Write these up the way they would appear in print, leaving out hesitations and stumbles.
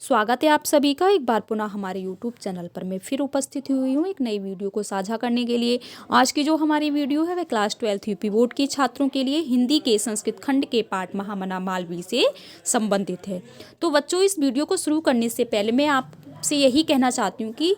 स्वागत है आप सभी का एक बार पुनः हमारे YouTube चैनल पर मैं फिर उपस्थित हुई हूँ एक नई वीडियो को साझा करने के लिए। आज की जो हमारी वीडियो है वह क्लास 12 यूपी बोर्ड के छात्रों के लिए हिंदी के संस्कृत खंड के पाठ महामना मालवीय से संबंधित है। तो बच्चों, इस वीडियो को शुरू करने से पहले मैं आपसे यही कहना चाहती हूँ कि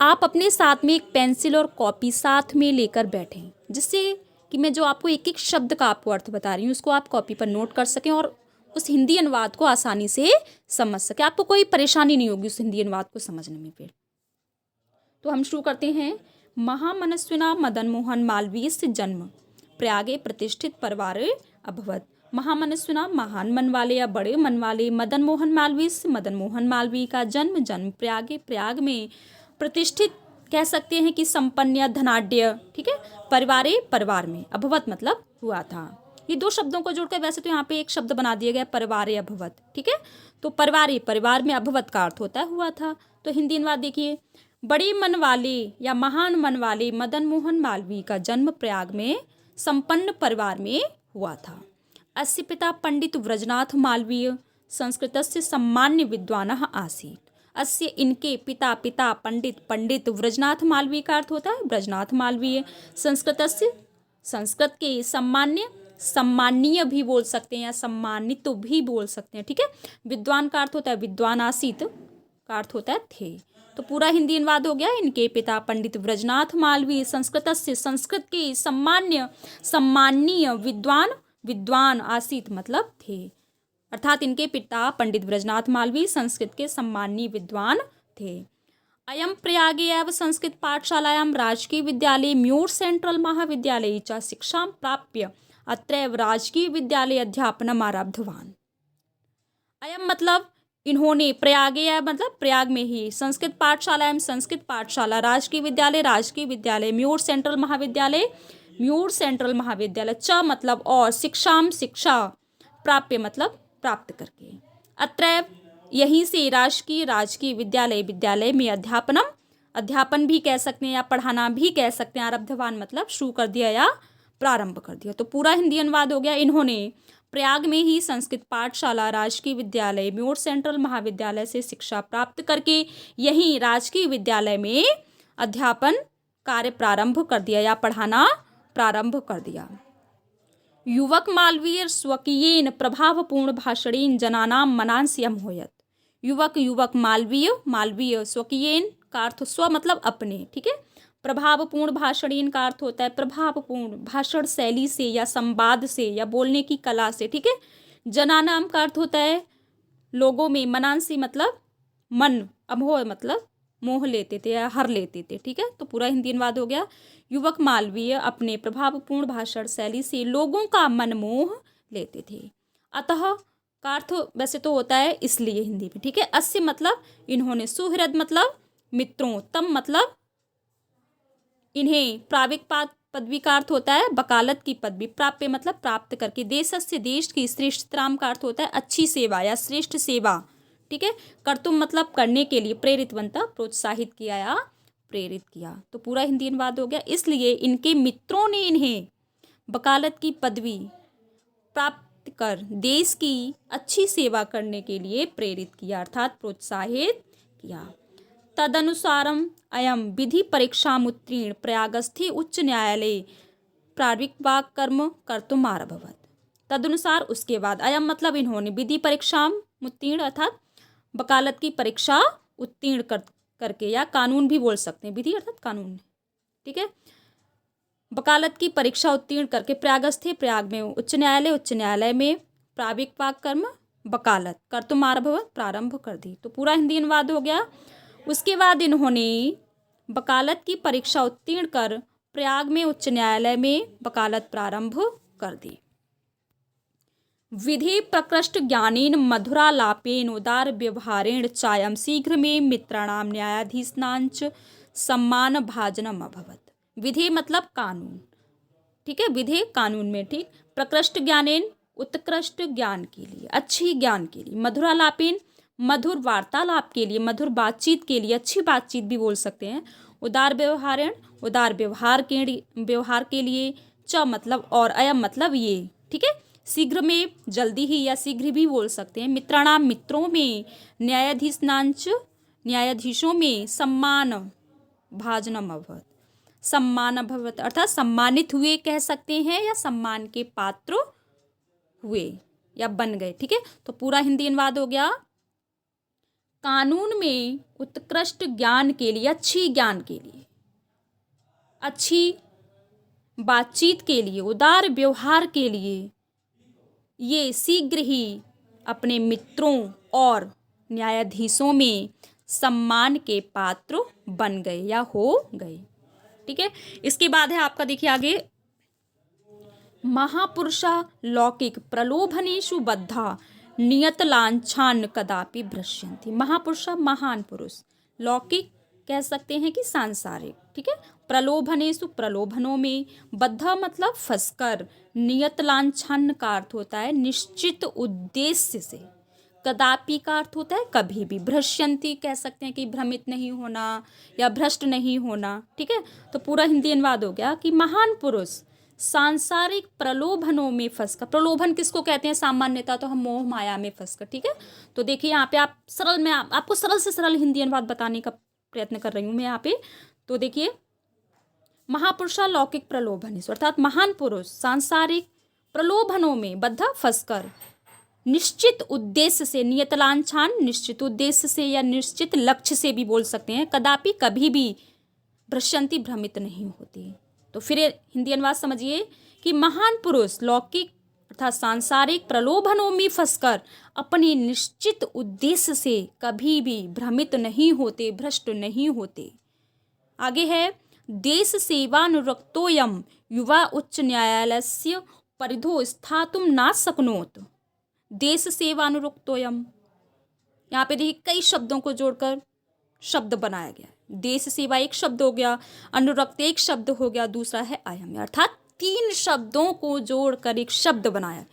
आप अपने साथ में एक पेंसिल और कॉपी साथ में लेकर बैठें, जिससे कि मैं जो आपको एक एक शब्द का आपको अर्थ बता रही हूँ उसको आप कॉपी पर नोट कर सकें और उस हिंदी अनुवाद को आसानी से समझ सके। आपको कोई परेशानी नहीं होगी उस हिंदी अनुवाद को समझने में। फिर तो हम शुरू करते हैं। महामनस्विना मदन मोहन मालवीय से जन्म प्रयागे प्रतिष्ठित परिवार अभवत। महामनस्विना महान मन वाले या बड़े मन वाले मदन मोहन मालवीय से मदन मोहन मालवीय का जन्म प्रयागे प्रयाग में प्रतिष्ठित कह सकते हैं कि संपन्न या धनाढ्य, ठीक है, परिवार में अभवत मतलब हुआ था। ये दो शब्दों को जोड़कर वैसे तो यहाँ पे एक शब्द बना दिया गया परिवारे अभवत, ठीक है। तो परिवार में अभवत का अर्थ होता है हुआ था। तो हिंदी अनुवाद देखिए। बड़े मन वाले या महान मन वाले मदन मोहन मालवीय का जन्म प्रयाग में संपन्न परिवार में हुआ था। अस्य पिता पंडित व्रजनाथ मालवीय संस्कृतस्य सम्मान्य विद्वानः आसीत्। अस्य इनके पिता पंडित व्रजनाथ मालवीय का अर्थ होता है ब्रजनाथ मालवीय। संस्कृत के सम्मानीय भी बोल सकते हैं या सम्मानित तो भी बोल सकते हैं, ठीक है। विद्वान का अर्थ होता है विद्वान, आसीत का अर्थ होता है थे। तो पूरा हिंदी अनुवाद हो गया। इनके पिता पंडित व्रजनाथ मालवीय संस्कृत के सम्मानीय विद्वान आसीत मतलब थे। अर्थात इनके पिता पंडित व्रजनाथ मालवीय संस्कृत के सम्मानीय विद्वान थे। अयम प्रयागे एव संस्कृत पाठशालायां राजकीय विद्यालये म्यूर सेंट्रल महाविद्यालये च शिक्षां प्राप्य अत्रैव राजकीय विद्यालय अध्यापनम् आरब्धवान्। अयम मतलब इन्होंने, प्रयागे मतलब प्रयाग में ही, संस्कृत पाठशाला, राजकीय विद्यालय, म्यूर सेंट्रल महाविद्यालय, च मतलब और, शिक्षा प्राप्य मतलब प्राप्त करके, अत्रैव यहीं से, राजकीय विद्यालय में अध्यापन भी कह सकते हैं या पढ़ाना भी कह सकते हैं। आरब्धवान मतलब शुरू कर दिया या प्रारंभ कर दिया। तो पूरा हिंदी अनुवाद हो गया। इन्होंने प्रयाग में ही संस्कृत पाठशाला, राजकीय विद्यालय, म्यूर सेंट्रल महाविद्यालय से शिक्षा प्राप्त करके यहीं राजकीय विद्यालय में अध्यापन कार्य प्रारंभ कर दिया या पढ़ाना प्रारंभ कर दिया। युवक मालवीय स्वकीयेन प्रभावपूर्ण भाषणेन जनानां मनांसि अमोहयत्। युवक मालवीय स्वकीयेन का अर्थ स्व मतलब अपने, ठीक है। प्रभावपूर्ण भाषणेन का अर्थ होता है प्रभावपूर्ण भाषण शैली से या संवाद से या बोलने की कला से, ठीक है। जनानाम का अर्थ होता है लोगों में, मनांसी मतलब मन, अमोह मतलब मोह लेते थे या हर लेते थे, ठीक है। तो पूरा हिंदी अनुवाद हो गया। युवक मालवीय अपने प्रभावपूर्ण भाषण शैली से लोगों का मन मोह लेते थे। अतः का अर्थ वैसे तो होता है इसलिए हिंदी में, ठीक है। अस्य मतलब इन्होंने, सुहृद मतलब मित्रों, तम मतलब इन्हें, प्राविक पदवी का अर्थ होता है वकालत की पदवी, प्राप्य मतलब प्राप्त करके, देशस्य देश की, श्रेष्ठताम का अर्थ होता है अच्छी सेवा या श्रेष्ठ सेवा, ठीक है। कर्तुम मतलब करने के लिए, प्रेरितवंता प्रोत्साहित किया या प्रेरित किया। तो पूरा हिंदी अनुवाद हो गया। इसलिए इनके मित्रों ने इन्हें वकालत की पदवी प्राप्त कर देश की अच्छी सेवा करने के लिए प्रेरित किया अर्थात प्रोत्साहित किया। तदनुसारम अयम विधि परीक्षाम उत्तीर्ण प्रयागस्थे उच्च न्यायालय प्राविक कर्म कर्तुम आरभवत। तदनुसार उसके बाद, अयम मतलब इन्होंने, विधि परीक्षाम उत्तीर्ण अर्थात वकालत की परीक्षा उत्तीर्ण करके या कानून भी बोल सकते हैं, विधि अर्थात कानून, ठीक है। वकालत की परीक्षा उत्तीर्ण करके प्रयागस्थे प्रयाग में, उच्च न्यायालय में प्राविक कर्म वकालत कर्तुम आरभवत प्रारंभ कर दी। तो पूरा हिंदी अनुवाद हो गया। उसके बाद इन्होंने वकालत की परीक्षा उत्तीर्ण कर प्रयाग में उच्च न्यायालय में वकालत प्रारंभ कर दी। विधि प्रकृष्ट ज्ञानेन मधुरालापेन उदार व्यवहारेण चायम शीघ्र में मित्राणाम न्यायाधीशांच सम्मान भाजनम अभवत। विधि मतलब कानून, ठीक है। विधि कानून में, ठीक। प्रकृष्ट ज्ञानेन उत्कृष्ट ज्ञान के लिए, अच्छी ज्ञान के लिए, मधुरालापेन मधुर वार्तालाप के लिए, मधुर बातचीत के लिए, अच्छी बातचीत भी बोल सकते हैं। उदार व्यवहारेण उदार व्यवहार के लिए, च मतलब और, अयम मतलब ये, ठीक है। शीघ्र में जल्दी ही या शीघ्र भी बोल सकते हैं। मित्राणाम मित्रों में, न्यायाधीशनांच न्यायाधीशों में, सम्मान भाजनम अभवत, सम्मान अभवत अर्थात सम्मानित हुए कह सकते हैं या सम्मान के पात्र हुए या बन गए। ठीक है, तो पूरा हिंदी अनुवाद हो गया, कानून में उत्कृष्ट ज्ञान के लिए, अच्छी ज्ञान के लिए, अच्छी बातचीत के लिए, उदार व्यवहार के लिए ये शीघ्र ही अपने मित्रों और न्यायाधीशों में सम्मान के पात्र बन गए या हो गए। ठीक है, इसके बाद है आपका, देखिए आगे, महापुरुषा लौकिक प्रलोभनेषु बद्धा नियत लांछान कदापि भ्रश्यन्ति। महापुरुषा महान पुरुष, लौकिक कह सकते हैं कि सांसारिक। ठीक है, प्रलोभनेषु प्रलोभनों में, बद्धा मतलब फंसकर, नियत लांछन का अर्थ होता है निश्चित उद्देश्य से, कदापि का अर्थ होता है कभी भी, भ्रश्यन्ति कह सकते हैं कि भ्रमित नहीं होना या भ्रष्ट नहीं होना। ठीक है, तो पूरा हिंदी अनुवाद हो गया कि महान पुरुष सांसारिक प्रलोभनों में फंसकर, प्रलोभन किसको कहते हैं सामान्यतः, तो हम मोह माया में फंसकर। ठीक है, तो देखिए यहाँ पे आप सरल, मैं आपको सरल से सरल हिंदी अनुवाद बताने का प्रयत्न कर रही हूँ मैं यहाँ पे। तो देखिए, महापुरुषा लौकिक प्रलोभन अर्थात महान पुरुष सांसारिक प्रलोभनों में बद्धा फंसकर, निश्चित उद्देश्य से, नियतलांछान निश्चित उद्देश्य से या निश्चित लक्ष्य से भी बोल सकते हैं, कदापि कभी भी भ्रश्यन्ति भ्रमित नहीं होती। तो फिर हिंदी अनुवाद समझिए कि महान पुरुष लौकिक अर्थात सांसारिक प्रलोभनों में फंसकर अपने निश्चित उद्देश्य से कभी भी भ्रमित नहीं होते, भ्रष्ट नहीं होते। आगे है, देश सेवानुरक्तोयम युवा उच्च न्यायालयस्य परिधो स्थातुं न शक्नोत। देश सेवानुरक्तोयम, यहाँ पे देखिए कई शब्दों को जोड़कर शब्द बनाया गया। देश सेवा एक शब्द हो गया, अनुरक्त एक शब्द हो गया, दूसरा है अयम, अर्थात 3 शब्दों को जोड़कर एक शब्द बनाया।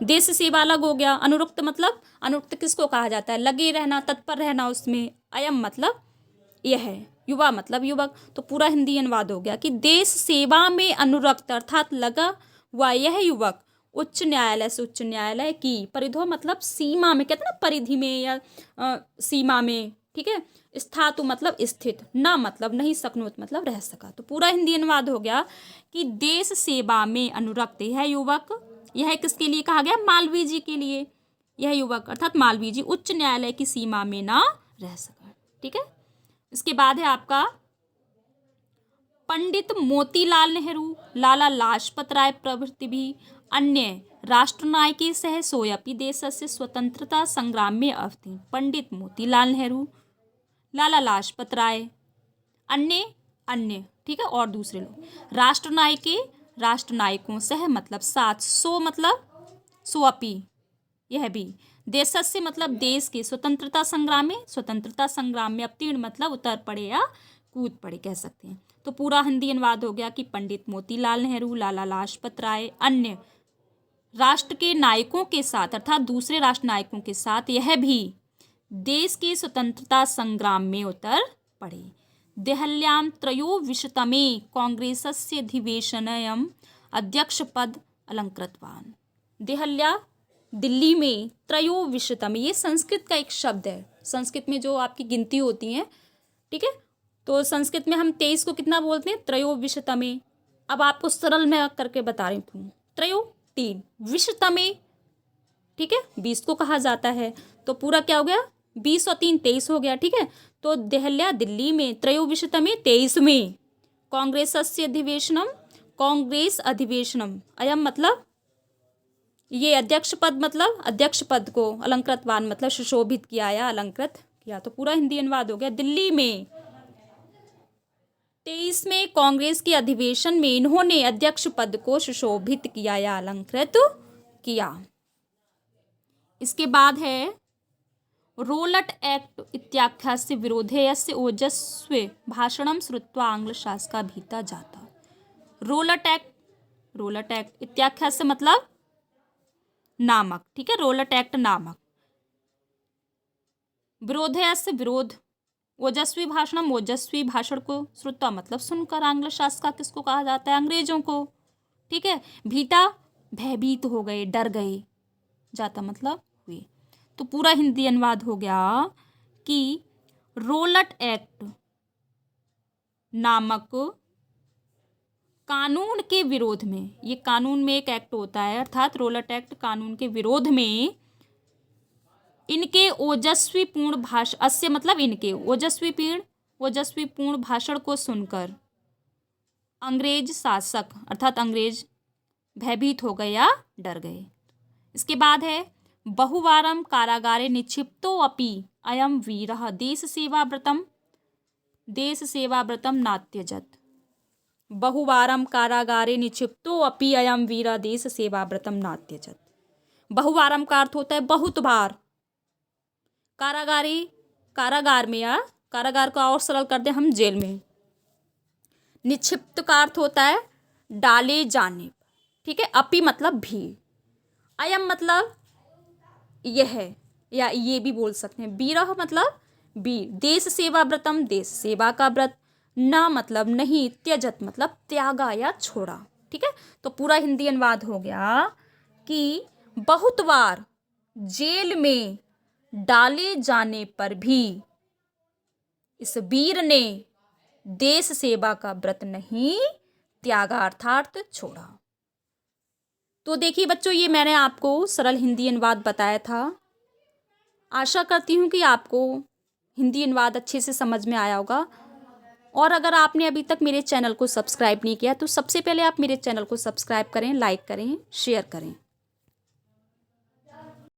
देश सेवा अलग हो गया, अनुरक्त मतलब, अनुरक्त किसको कहा जाता है, लगे रहना, तत्पर रहना उसमें। अयम मतलब यह है, युवा मतलब युवक। तो पूरा हिंदी अनुवाद हो गया कि देश सेवा में अनुरक्त अर्थात लगा हुआ यह युवक उच्च न्यायालय से उच्च न्यायालय की, परिधो मतलब सीमा में, कहते हैं ना परिधि में या सीमा में। ठीक है, स्थातु मतलब स्थित, न मतलब नहीं, सकनोत मतलब रह सका। तो पूरा हिंदी अनुवाद हो गया कि देश सेवा में अनुरक्त यह युवक, यह किसके लिए कहा गया, मालवीय जी के लिए, यह युवक अर्थात मालवीय जी उच्च न्यायालय की सीमा में ना रह सका। ठीक है, इसके बाद है आपका, पंडित मोतीलाल नेहरू, लाला लाजपत राय प्रभृति भी अन्य राष्ट्रनायके सह सोऽपि देशस्य स्वतंत्रता संग्राम में अवतीर्ण। पंडित मोतीलाल नेहरू, लाला लाजपत राय, अन्य अन्य, ठीक है, और दूसरे लोग, राष्ट्रनायके राष्ट्रनायकों सह मतलब साथ, सो मतलब सोअपि यह भी, देशस्य मतलब देश के, स्वतंत्रता संग्राम में, स्वतंत्रता संग्राम में अवतीर्ण मतलब उतर पड़े या कूद पड़े कह सकते हैं। तो पूरा हिंदी अनुवाद हो गया कि पंडित मोतीलाल नेहरू, लाला लाजपत राय, अन्य राष्ट्र के नायकों के साथ अर्थात दूसरे राष्ट्र नायकों के साथ यह भी देश के स्वतंत्रता संग्राम में उतर पड़े। देहल्यां त्रयोविंशतमे कांग्रेसस्य अधिवेशनयम् अध्यक्ष पद अलंकृतवान्। देहल्या दिल्ली में, त्रयोविंशतम ये संस्कृत का एक शब्द है, संस्कृत में जो आपकी गिनती होती है। ठीक है, तो संस्कृत में हम 23 को कितना बोलते हैं, त्रयोविंशतमे। अब आपको सरल में करके बता रही हूँ, त्रयो 3, विंशतमे, ठीक है, 20 को कहा जाता है। तो पूरा क्या हो गया, 20 और 3 23 हो गया। ठीक है, तो देहल्या दिल्ली में, त्रयोविंशतमे 23वें, कांग्रेसस्य अधिवेशनम, कांग्रेस अधिवेशनम, अयम मतलब ये अध्यक्ष पद मतलब अध्यक्ष पद को, अलंकृतवान मतलब सुशोभित किया या अलंकृत किया। तो पूरा हिंदी अनुवाद हो गया, दिल्ली में 23वें कांग्रेस के अधिवेशन में इन्होंने अध्यक्ष पद को सुशोभित किया या अलंकृत किया। इसके बाद है रोलट एक्ट इत्याख्यस्य विरोधेयस्य ओजस्वी भाषणं श्रुत्वा आंग्ल शासका भीता जाता। रोलट एक्ट इत्याख्यस्य मतलब नामक, ठीक है, रोलट एक्ट नामक, विरोधेयस्य विरोध, ओजस्वी भाषणम ओजस्वी भाषण को, श्रुत्वा मतलब सुनकर, आंग्ल शासका किसको कहा जाता है, अंग्रेजों को। ठीक है, भीटा भयभीत हो गए, डर गए, जाता मतलब हुए। तो पूरा हिंदी अनुवाद हो गया कि रोलट एक्ट नामक कानून के विरोध में, ये कानून में एक एक्ट होता है, अर्थात रोलट एक्ट कानून के विरोध में इनके ओजस्वीपूर्ण भाषण, अस्य मतलब इनके ओजस्वीपूर्ण भाषण को सुनकर अंग्रेज शासक अर्थात अंग्रेज भयभीत हो गए या डर गए। इसके बाद है बहुवारं कारागारे निक्षिप्तो अपि अयं वीरः देश सेवाव्रतं नात्यजत। बहुवारं कारागारे निक्षिप्तो अपि अयं वीरः देश सेवाव्रतं नात्यजत। बहुवारं का अर्थ होता है बहुत बार। कारागार में, या कारागार को और सरल कर दे हम, जेल में। निक्षिप्त का अर्थ होता है डाले जाने, ठीक है। अपि मतलब भी, अयम मतलब यह है, या ये भी बोल सकते हैं। वीरः मतलब वीर, देश सेवा व्रतम देश सेवा का व्रत, न मतलब नहीं, त्यजत मतलब त्यागा या छोड़ा, ठीक है। तो पूरा हिंदी अनुवाद हो गया कि बहुत बार जेल में डाले जाने पर भी इस वीर ने देश सेवा का व्रत नहीं त्यागा अर्थात छोड़ा। तो देखिए बच्चों, ये मैंने आपको सरल हिंदी अनुवाद बताया था। आशा करती हूँ कि आपको हिंदी अनुवाद अच्छे से समझ में आया होगा। और अगर आपने अभी तक मेरे चैनल को सब्सक्राइब नहीं किया तो सबसे पहले आप मेरे चैनल को सब्सक्राइब करें, लाइक करें, शेयर करें।